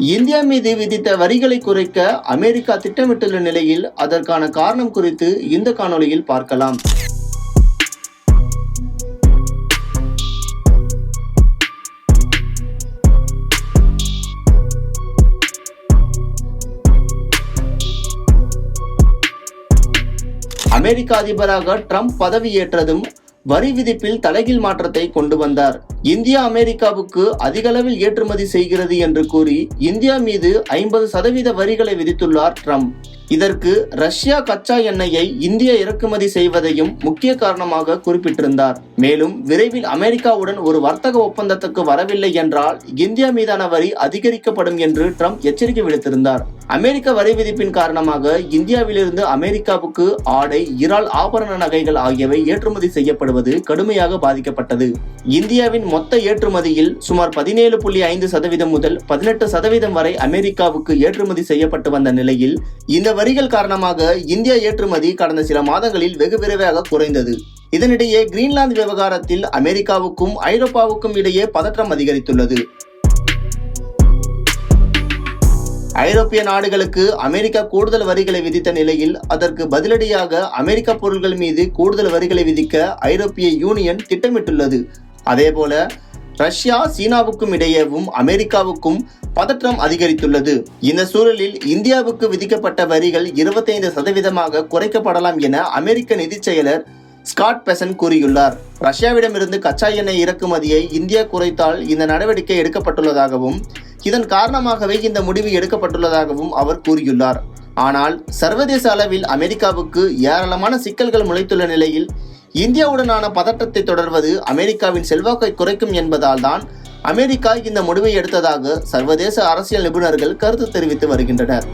India மீது விதித்த வரிகளை குறைக்க அமெரிக்கா திட்டமிட்டுள்ள நிலையில் அதற்கான காரணம் குறித்து இந்த காணொளியில் பார்க்கலாம். அமெரிக்க அதிபராக ட்ரம்ப் பதவியேற்றதும் வரி விதிப்பில் தலைகீழ் மாற்றத்தை கொண்டு வந்தார். இந்தியா அமெரிக்காவுக்கு அதிக அளவில் ஏற்றுமதி செய்கிறது என்று கூறி இந்தியா மீது 50% வரிகளை விதித்துள்ளார் ட்ரம்ப். இதற்கு ரஷ்யா கச்சா எண்ணெயை இந்தியா இறக்குமதி செய்வதையும் முக்கிய காரணமாக குறிப்பிட்டிருந்தார். மேலும் விரைவில் அமெரிக்காவுடன் ஒரு வர்த்தக ஒப்பந்தத்துக்கு வரவில்லை என்றால் இந்தியா மீதான வரி அதிகரிக்கப்படும் என்று ட்ரம்ப் எச்சரிக்கை விடுத்திருந்தார். அமெரிக்க வரி விதிப்பின் காரணமாக இந்தியாவிலிருந்து அமெரிக்காவுக்கு ஆடை, இறால், ஆபரண நகைகள் ஆகியவை ஏற்றுமதி செய்யப்படுவது கடுமையாக பாதிக்கப்பட்டது. இந்தியாவின் மொத்த ஏற்றுமதியில் சுமார் 17.5% முதல் 18% வரை அமெரிக்காவுக்கு ஏற்றுமதி செய்யப்பட்டு வந்த நிலையில் இந்த வரிகள் காரணமாக இந்தியா ஏற்றுமதி கடந்த சில மாதங்களில் வெகு விரைவாக குறைந்தது. இதனிடையே கிரீன்லாந்து விவகாரத்தில் அமெரிக்காவுக்கும் ஐரோப்பாவுக்கும் இடையே பதற்றம் அதிகரித்துள்ளது. ஐரோப்பிய நாடுகளுக்கு அமெரிக்கா கூடுதல் வரிகளை விதித்த நிலையில் அதற்கு பதிலடியாக அமெரிக்க பொருட்கள் மீது கூடுதல் வரிகளை விதிக்க ஐரோப்பிய யூனியன் திட்டமிட்டுள்ளது. அதேபோல ரஷ்யா, சீனாவுக்கும் இடையேவும் அமெரிக்காவுக்கும் பதற்றம் அதிகரித்துள்ளது. இந்த சூழலில் இந்தியாவுக்கு விதிக்கப்பட்ட வரிகள் 25% குறைக்கப்படலாம் என அமெரிக்க நிதி செயலர் ஸ்காட் பெசன்ட் கூறியுள்ளார். ரஷ்யாவிடமிருந்து கச்சா எண்ணெய் இறக்குமதியை இந்தியா குறைத்தால் இந்த நடவடிக்கை எடுக்கப்பட்டுள்ளதாகவும் இதன் காரணமாகவே இந்த முடிவு எடுக்கப்பட்டுள்ளதாகவும் அவர் கூறியுள்ளார். ஆனால் சர்வதேச அளவில் அமெரிக்காவுக்கு ஏராளமான சிக்கல்கள் முளைத்துள்ள நிலையில் இந்தியாவுடனான பதற்றத்தை தொடர்வது அமெரிக்காவின் செல்வாக்கை குறைக்கும் என்பதால் தான் அமெரிக்கா இந்த முடிவை எடுத்ததாக சர்வதேச அரசியல் நிபுணர்கள் கருத்து தெரிவித்து வருகின்றனர்.